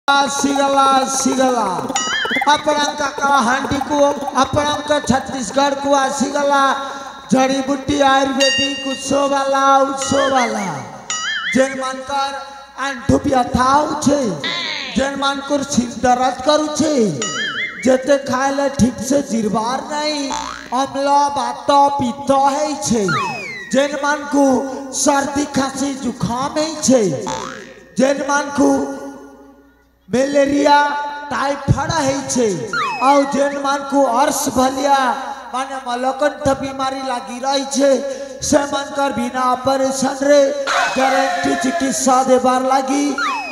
सिगला सिगला अपरंक कलाहांडी को अपरंक छत्तीसगढ़ को आसिगला जड़ी बूटी आयुर्वेदिक उत्सव वाला जेन मानकर आंठू व्यथा होछे जेन मानकर सिर दर्द करूछे जेते खाइले ठीक से जिरबार नहीं अम्ल बात पित्त है छे जेन मानकू सर्दी खांसी जुखाम है छे जेन मानकू मलेरिया टाइफाइड है छे और जेन मानकू अर्श भलिया माने मलकंठ बीमारी लगी रही छे से मानकर बिना ऑपरेशन रे गारंटी चिकित्सा देबार लगी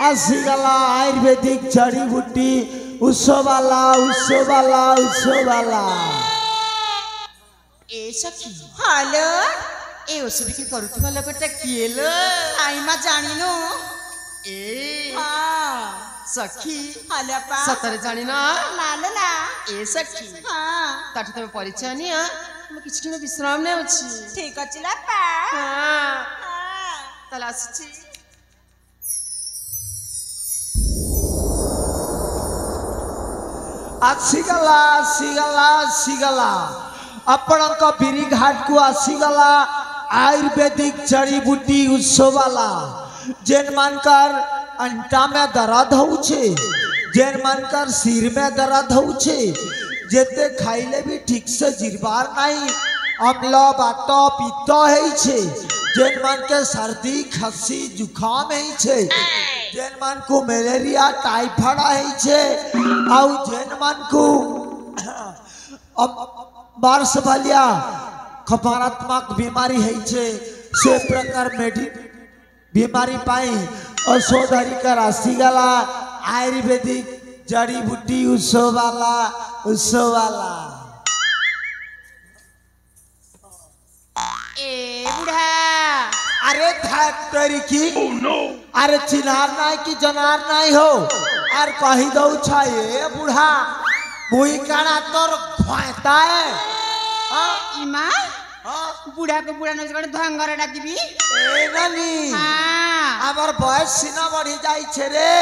आसिगला आयुर्वेदिक जड़ी बूटी उत्सव वाला ए सखी हेलो ए ओसबी के करूथुवा लोकटा किएलो आइमा जानिनो ए हां सखी हेलो पा सतरे जानिना नालला ए सखी हां ताठ तबे परिचय निया हम किछकिनो विश्राम ने अछि ठीक अछि ला पा हां तलासछि आसिगला सिगला सिगला अपरंक बिरी घाट को आसिगला आयुर्वेदिक जड़ी बूटी उत्सव वाला जेन मानकर अंटा में दर्द होछे जेन मानकर सिर में दर्द होछे जेते खाइले भी ठीक से जिरबार नहीं अम्ल बात पित्त है छे जेन मान के सर्दी खांसी जुखाम है छे जेन मान को मलेरिया टाइफाइड है छे और जेन मान को बारस भलिया खपरात्मक बीमारी है छे से प्रकार मेडी बीमारी पाई औषधरी का राशि गला आयुर्वेदिक जड़ी बूटी उत्सव वाला ए बुढ़ा अरे फैक्ट्री की अरे चिनार नाई की जनार नाई हो और कही दो छे बुढ़ा मुई काना तोर घाटा है इमा बुढ़ा को बुढ़ा न जगह धंगर डाकिबी ए नानी हां आमर बयस सीना बढ़ी जाई छे रे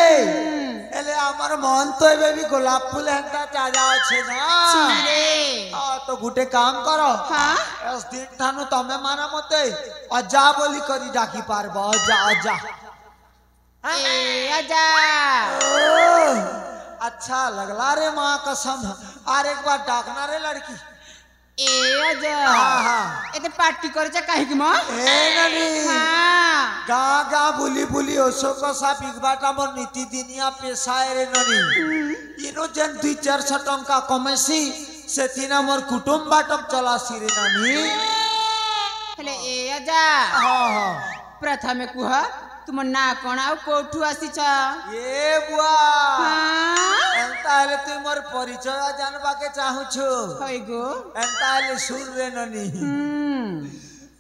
एले आमर मन तो एबे भी गोलाप फूल हेंता चाजा छे ना रे तो गुटे काम करो हां एस दिन थानु तमे माना मते अजा बोली करी डाकी पारबो अजा ए अजा अच्छा लगला रे मां कसम और एक बार डाकना रे लड़की ए अजा हां एते पार्टी करे जा काहे कि म ए ननी हां गा बुली बुली ओसो को सा बिगबाटा मोर नीति दिनिया पेशाय रे ननी इनो जन 2-4 टंका कमेसी से तीना मोर कुटुंब बाटम चलासी रे ननी हेले ए अजा हां प्रथमे कुह तुम ना कोन आ कोठु आसी छ ए बुआ हां एंता हेले तू मोर परिचय जानबा के चाहू छु होय गो एंता हेले सुन रे ननी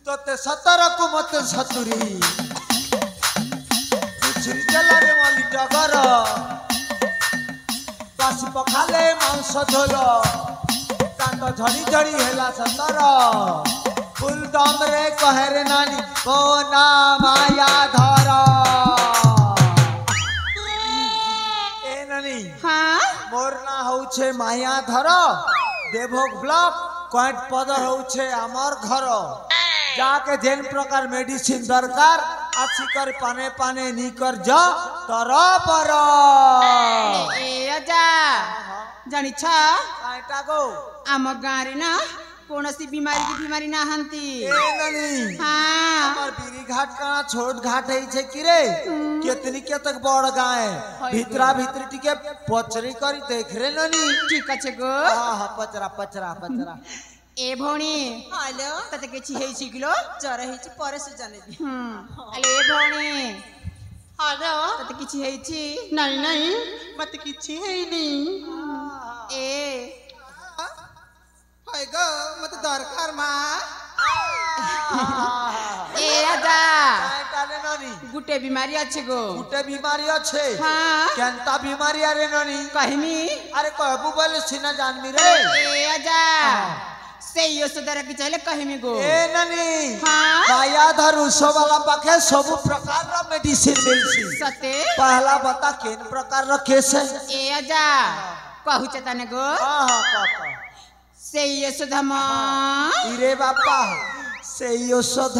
तो ते 17 को मत सतुरी छुरी चला रे माली टगर बासी पखाले मांस झोल कांद झड़ी झड़ी हेला 17 फुल दम रे कहे रे नानी को ना माया धर ए नानी हां मोर ना होछे माया धर देवभोग ब्लॉक क्वाट पदर होछे हमर घर जाके जेन प्रकार मेडिसिन दरकार आसी कर पाने पाने नी कर जा तर पर ए अजा जानि छ काटा गो आम गारे ना कोनसी बीमारी ना हंती ए ननी हां हमर बिरी घाट का छोट घाट है छे कि रे केतनी के तक बड़ गाय भीतरा भीतर टिके पचरी करी देख रे ननी ठीक আছে गो हां पचरा ए भौणी हेलो तते केछि हेइ छि किलो जरा हिची परे से जानेबी अले ए भौणी हेलो तते किछि हेइ छि नहीं मत किछि हेइनी ए हाय गो मत दरकार मा ए आजा काटा रे ननी गुटे बीमारी আছে गो गुटे बीमारी আছে हां केनता बीमारी रे ननी कहिमी अरे कहबू बोले सिना जानमी रे ए आजा से यशोधरा की चले कहीं में गो ए ननी हाँ? मायाधर उसवाला पाखे सब प्रकार रा मेडिसिन मिलसी सते पहला बता केन प्रकार रा केस है ए आजा कहू चताने गो हां हां काका से यशोधा माँ इरे बापा से यशोध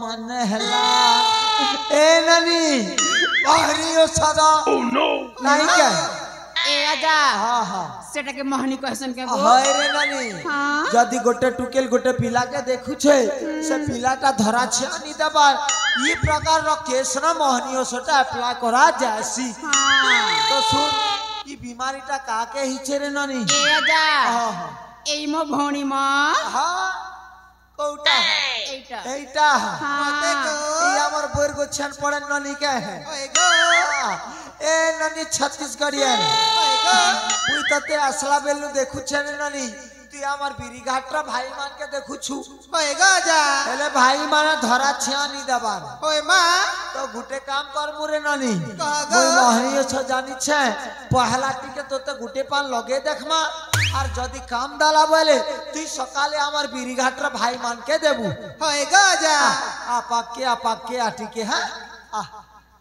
माने हला ए ननी बाहरी यशोध नहीं क्या ए आजा हां हां सेटा के मोहनी कहसन के गो हाय रे नानी हाँ? जदि गोटे टुकेल गोटे पिला के देखु छे से पिलाटा धरा छियानी दबा ई प्रकार रो केस ना मोहनियो सटा अप्लाई करा जायसी हाँ तो सुन ई बीमारीटा काके हिचे रे नानी ए आजा हां हां ए मो भौणी माँ हां कोटा एटा एटा हाँ। ई हमर बोर गो छन पड़े नानी के है ए नानी छत्तीसगढ़िया पुई तते असला बेलु देखु छे रे नानी तू हमर बिरी घाटरा भाई मान के देखु छु होएगा जा हेले भाई माने धरा छियानी दबार होए माँ तो गुटे काम कर मुरे नानी कहा गा? मोय मोहनियो छ जानी छे पहला टिके तोते गुटे पान लगे देखमा और जदी काम डाला बोले तू सकाले हमर बिरी घाटरा भाई मान के देबू होएगा जा आ पाके आटी के हां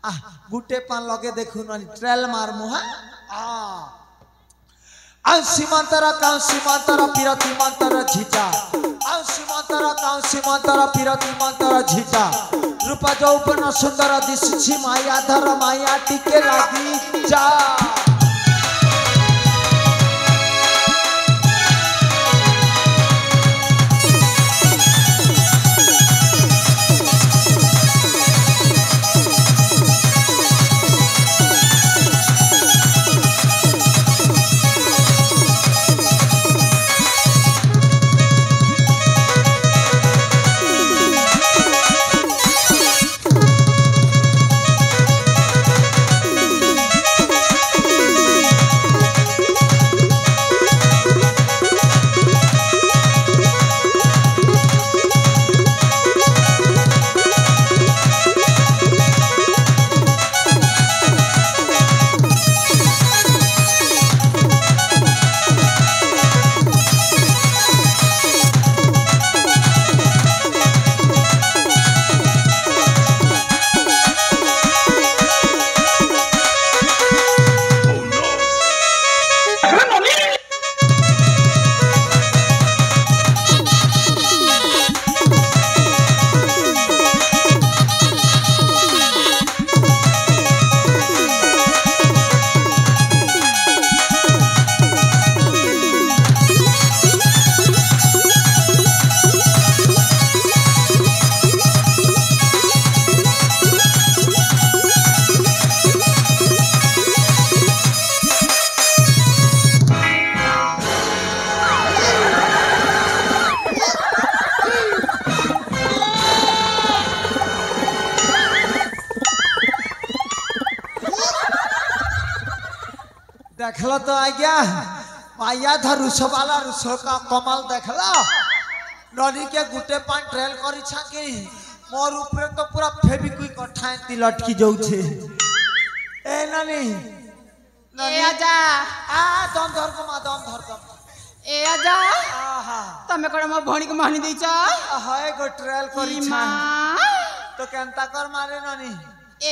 आ गुटे पान लगे देखु नानी ट्रेल मार मुहा सीमांतरा पिरती मंतरा झीटा सीमांतरा पिरती मंतरा झीटा रूपा जौपन सुंदर दिशि मायाधर माया टिके लागी जा देखलो तो आज्ञा मायाधर रुसवाला रुस का कमाल देखला नदी के गुटे पान ट्रेल करी छाकी मोर ऊपर तो पूरा फेविक्विक अठाए ती लटकी जाऊ छे ए नानी ए आजा आ दम धर को मा दम धर को ए आजा आहा तमे कोन मो भौणी के मोहनी दैछ हाय गो ट्रेल करी छा माँ तो केनता कर मारे नानी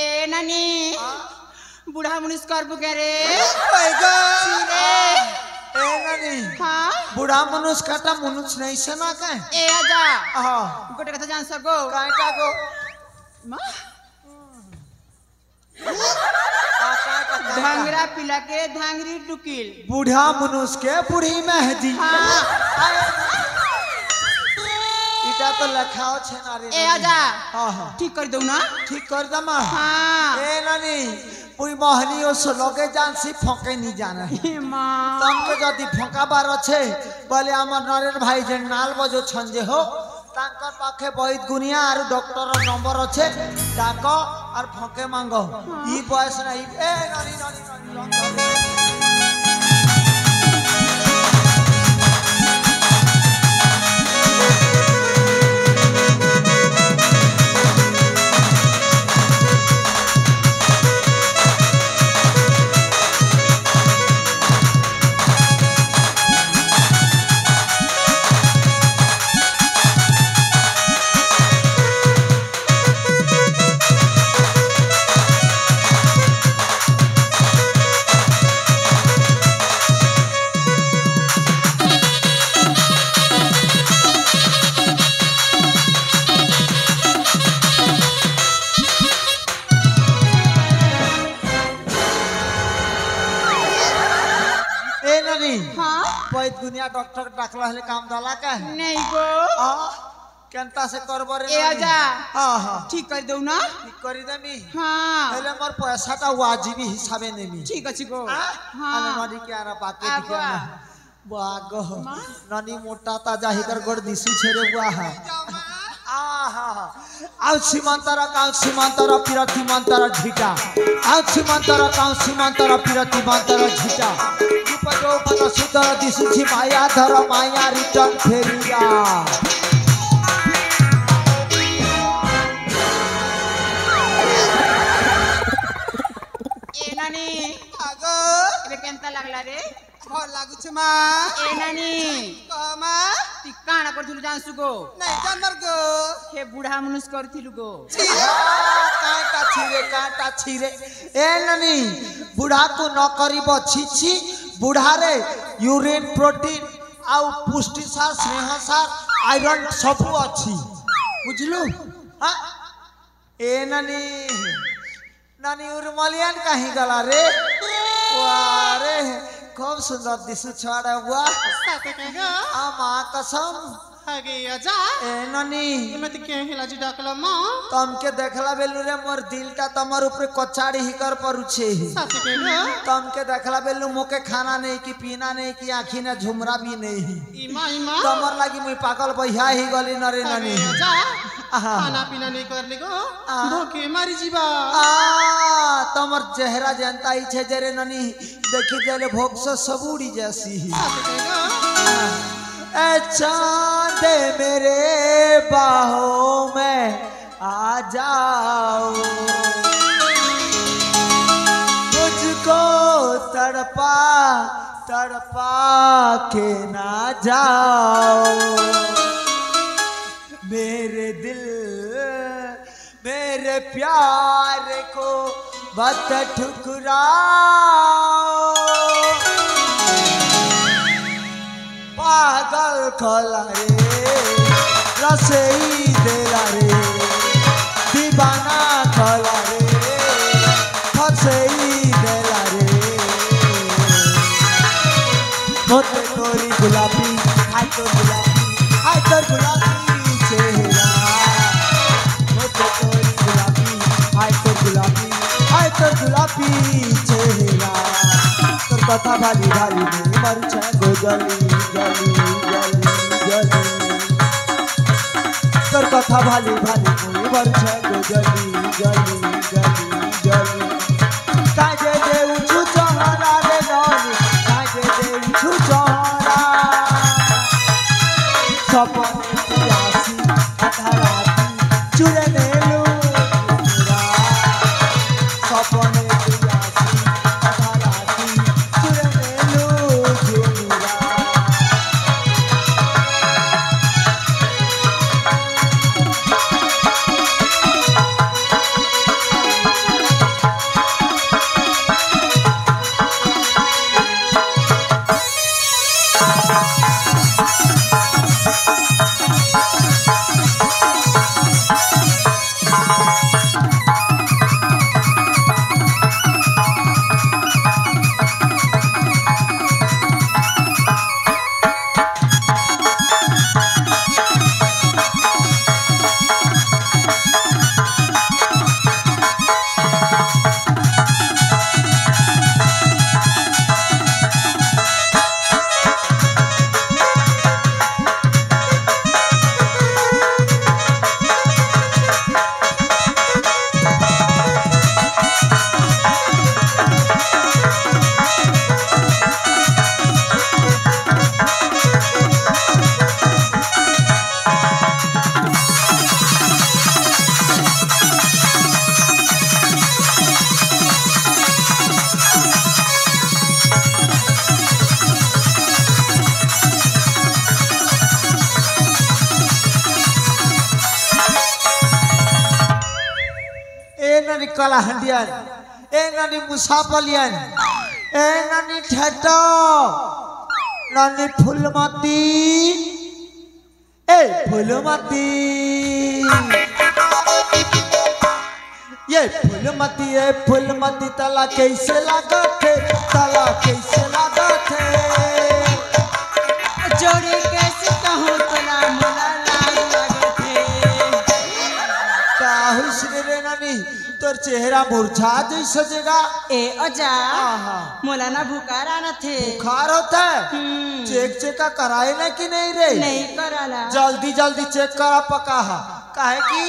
ए नानी बुढ़ा मुनिस करबु के रे होएगा ए नानी हाँ बुढ़ा मनुष्य काटा मनुष्य नहीं से ना कहे ए आजा हां गोटे कथा जान सको काटा गो माँ आ काटा धांगरा पिला के धांगरी टुकिल बूढ़ा मनुष्य के बूढ़ी मेहदी हाँ इटा तो लखाओ छे ना रे ए आजा हां हां ठीक कर दऊ ना ठीक कर दमा हाँ ए नानी पुई मोहनियो से लगे जान सी फके नहीं जाना हे माँ तमके जदी फका बार छे बोले हमर नरेन भाई जे नाल बजो छंजे हो तांकर पाखे बहुत गुनिया और डॉक्टर नंबर अच्छे डाको और फके मांगो ई बयस नहीं ए नानी नानी नानी ननी हाँ पैद दुनिया डॉक्टर डाकला हले काम दाला का है नहीं गो केंता से करबरे ए आजा हां हां ठीक कर दो ना ठीक करी देमी हाँ पहले मोर पैसाटा वाजिबी हिसाबे नेमी ठीक अछि गो हां ननी के आरा पाके दिखे ना बागो ननी मोटा ता जाहि कर गोड़ दिसु छेरे बुआ है आहा आउ सीमांतरा पिरती मंतरा झिटा आउ सीमांतरा पिरती मंतरा झिटा उपजो पद सुतर दिसु छि माया धर माया रिटर्न फेरिया ए नानी आगो एबे केनता लागला रे भल लागु छ मा ए नानी कमा ती काना करथिलु जानसु गो नहीं जानर गो हे बुढ़ा मनुष्य करथिलु गो काटा छिरे ए ननी बुढ़ा तू न करिब छिछि बुढ़ा रे यूरिन प्रोटीन आउ पुष्टि सार स्नेह सार आयरन सब अछि बुझलु हां ए ननी ननी उर्मलियन कहीं गला रे वारे खूब सुंदर दिसु छाड़ा बुआ साथे कगा आ मां कसम आगे आजा ए ननी मत के हिला जी डाकला मा तमके देखला बेलु रे मोर दिलटा तमर ऊपर कचाड़ी हिकर परुछे साथे कगा तमके देखला बेलु मोके खाना नहीं कि पीना नहीं कि आँखी ने झुमरा भी नहीं इमा तमर लागी मुई पागल बहिया ही गली नरे ननी आजा आहा। खाना पीना नहीं करले गो धोके मारी जीवा तमर चेहरा जनता ही छे जरे ननी देखि जले भोग से सब उड़ी जैसी साथे कगा ए चांद मेरे बाहों में आ जाओ मुझको तड़पा के ना जाओ मेरे दिल मेरे प्यार को मत ठुकराओ पागल खोला रे रसई देला रे दीवाना खोला रे फसई देला रे मोते तोरी गुलाबी हाय तो गुलाबी चेहरा मोते तोरी गुलाबी हाय तो गुलाबी चेहरा तोर कथा भाली भाली में मर छे गो जली तोर कथा भाली भाली में मर छे गो जली काजे दे उछु चहरा रे ननी काजे दे उछु चहरा सपन आसी अधराती चुरे नेलु सपन आसी अधराती चुरे नेलु झुरा nani kalahandian, nani musapalian, nani theto, nani phulmati, phulmati, ये फूलमती तला कैसे लागत है, तला कैसे लागत है। तोर चेहरा मुरझा जैसे जगह ए अजा आहा। मोला ना बुखार आना थे बुखार होता है चेक चेक कराए ना कि नहीं रे नहीं कराला जल्दी जल्दी चेक करा पका है काहे कि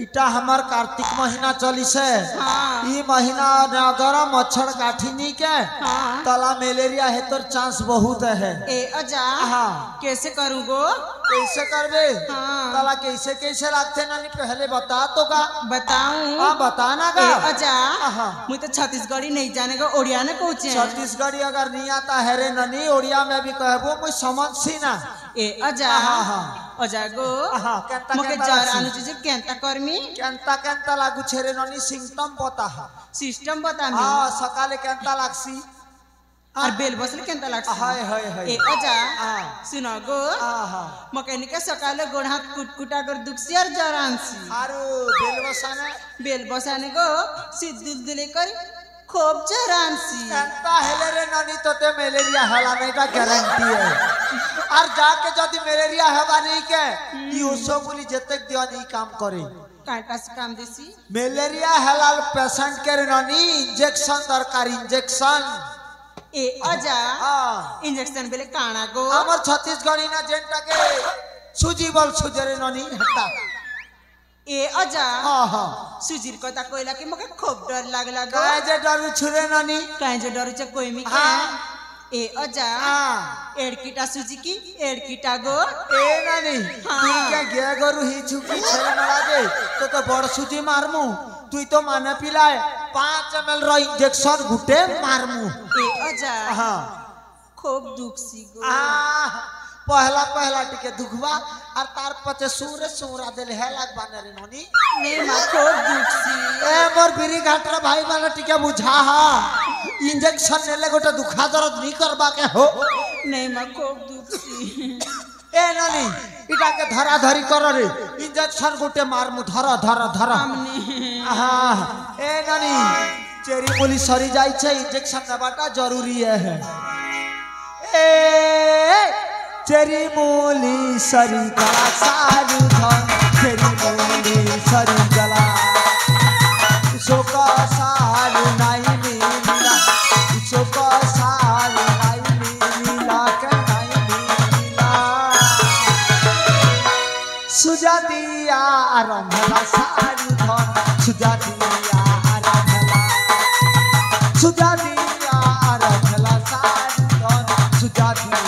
इटा हमार कार्तिक महीना चली से हाँ। ई महीना अगर मच्छर काठी नहीं के हाँ। तला मलेरिया है तो चांस बहुत है ए अजा हाँ। कैसे करूँ गो कैसे करबे हाँ। तला कैसे कैसे लागते नानी पहले बता तो का बताऊं हाँ बताना का ए अजा हाँ। मुझे तो छत्तीसगढ़ी नहीं जानेगा ओडिया ने पहुंचे छत्तीसगढ़ी अगर नहीं आता है रे ननी ओडिया में भी कहबो कोई समझ सी ना ए अजा हाँ, हाँ। अजा गो हाँ, केंता मुके केंता जर लागसी। आनु चीज केंता करमी केंता केंता लागू छे रे ननी सिम्टम बता सिस्टम बता मी हाँ सकाले केंता लागसी और बेल बसले केंता लागसी हाय हाय हाय ए अजा हाँ। सुनो गो आहा मकैनिका सकाले गोड़ हाथ कुटकुटा कर दुखसी और जरांसी आरो बेलवसाने बेल बसाने गो सिद्धुल दिले कर खूब जरांसी केंता हेले रे ननी तोते मलेरिया हला नहीं का गारंटी है और जाके जदी मलेरिया हवा नहीं के ई ओसो बोली जतक दिया नहीं काम करे काटा से काम देसी मलेरिया हलाल पेशेंट के रे ननी इंजेक्शन दरकार इंजेक्शन ए अजा हाँ इंजेक्शन बेले काना गो আমার ছত্তিশগড়ি না যেনটাকে সুজি বল সুজরে ননি হটা ए अजा হ্যাঁ হ্যাঁ सुजीर कथा कोइला के मके खूब डर लागला गो গায়ে যে ডর ছুরে ননি काहे जो डर च कोई मी हाँ। ए अजा হ্যাঁ एड़कीटा सुजी की एड़कीटा गो এ ননি তুই কে গে গরু হি ছুকি ছেড়ে নড়া দে তো বড় সুজি মারমু তুই তো মানে পিলায় 5 ml র ইনজেকশন গুটে মারমু ए अजा হ্যাঁ खूब दुखसी गो पहला पहला टिके दुखबा और तार पचे सूरे सूरा देले हेलाक बाने रे ननी नहीं मा खूब दुखसी ए मोर बिरी घाटरा भाई माने टिके बुझा हा इंजेक्शन नेले गोटे दुखा दर्द नहीं करबा के हो नहीं मा खूब दुखसी ए ननी इटा के धरा धरी कर रे इंजेक्शन गोटे मारमु धरा धरा धरा हमने हां ए ननी चेरी बोली सरी जाई छे इंजेक्शन देबाटा जरूरी है ए चेरी मूली सरी का सारू धन चेरी मूली सरी गला सोका सारू नाई नीला सोका सारू नाई नीला के नाई नीला सुजातिया आरंभला सारू धन सुजातिया आरंभला सुजातिया आरंभला सारू धन सुजातिया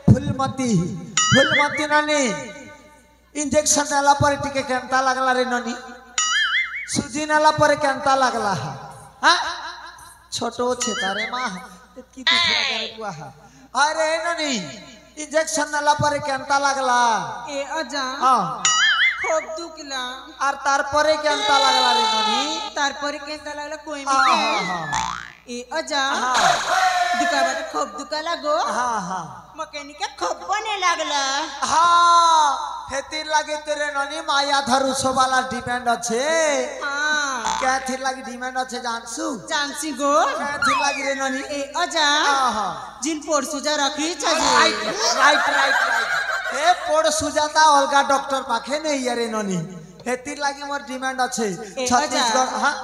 फुलमती नानी इंजेक्शन नेला पर टिके केंता लागला रे ननी सुजी नेला पर केंता लागला हां छोटो छेता रे मां की दुखला करे बुआ अरे ननी इंजेक्शन नेला पर केंता लागला ए अजा हां খুব দুখলা আর তারপরে কেনতা লাগলা রে ননি তারপরে কেনতা লাগলা কই আহা, এ অজা আহা, দুকাবারে খুব দুকা লাগো আহা, আহা। মকেনিকে খুব বনে লাগলা হ্যাঁ হেতির লাগে তেরে ননি মায়া ধরু সবালা ডিমান্ড আছে হ্যাঁ ক্যাথির লাগি ডিমান্ড আছে জানছু জানছি গো ক্যাথির লাগি রে ননি এ অজা আহা জিন পরশু যা রাখি চাজি রাইট রাইট রাইট রাইট হে পড় সুজাতা অলগা ডক্টর পাখে নেই রে ননি হেতির লাগি মোর ডিমান্ড আছে এ ছত্তিশগড় অজা হ্যাঁ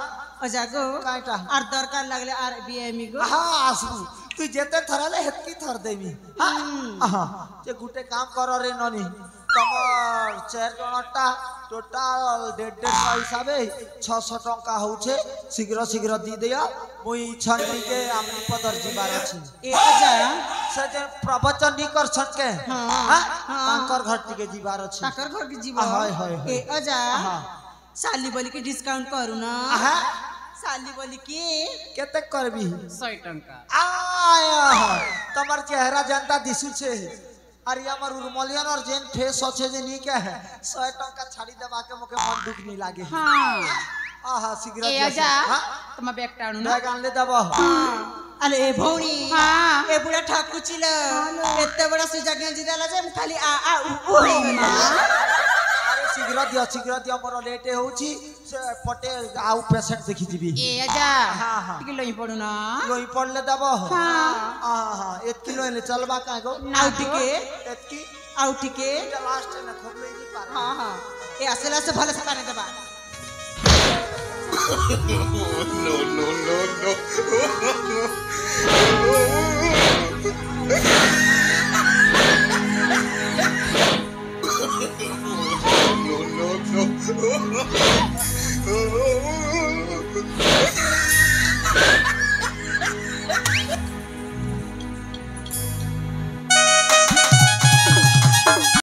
অজা গো কাইটা আর দরকার লাগলে আর বিএমই গো হ্যাঁ আসবু তুই যেতে থরালে হেতকি থর দেবি হ্যাঁ আহা যে গুটে কাম কর রে ননি তোমার 4 জনটা টোটাল 150 হিসাবে 600 টঙ্কা হউছে শীঘ্র শীঘ্র দি দিও মুই ছন্দিকে আমি পদর জিবার আছে এ অজা সে যে প্রবচন নি করছন কে হ্যাঁ, হ্যাঁ হ্যাঁ। তাঙ্কর ঘর থেকে জিবার আছে টাকার ঘর কি জীব হয়, হয়, হয়। এ অজা আহা। সালি বলি কি ডিসকাউন্ট করু না আহা সালি বলি কি কেতে করবি 100 টাকা আয়া তোমার চেহারা জানতা দিশুছে আর আমার উর্মলিয়ানর যেন ফেস আছে যে নি কে 100 টাকা ছাড়ি দেবাকে মুকে মন দুঃখ নি লাগে হ্যাঁ আহা শীঘ্র এ দিয়াছে। অজা হ্যাঁ তোমার ব্যাগটা আনু না ব্যাগ আনলে দেব আরে এ ভৌনি এ বুড়া ঠাকু ছিল এতে বড় সুজা গেঞ্জি দেলা যে খালি আ আ উ উ হইগলা আরে শীঘ্র দিও মোর লেট হউছি সে পটে আউ পেশেন্ট দেখি দিবি এ অজা হ্যাঁ, হ্যাঁ। টিকে লই পড়ু না লই পড়লে দেব হ্যাঁ আহা এতকি লইলে চলবা কা গো আউ টিকে এতকি আউ টিকে এটা লাস্ট না খুব লই দি পার হ্যাঁ হ্যাঁ এ আসলে আসলে ভালো সাকানে দেবা no, no, no, no.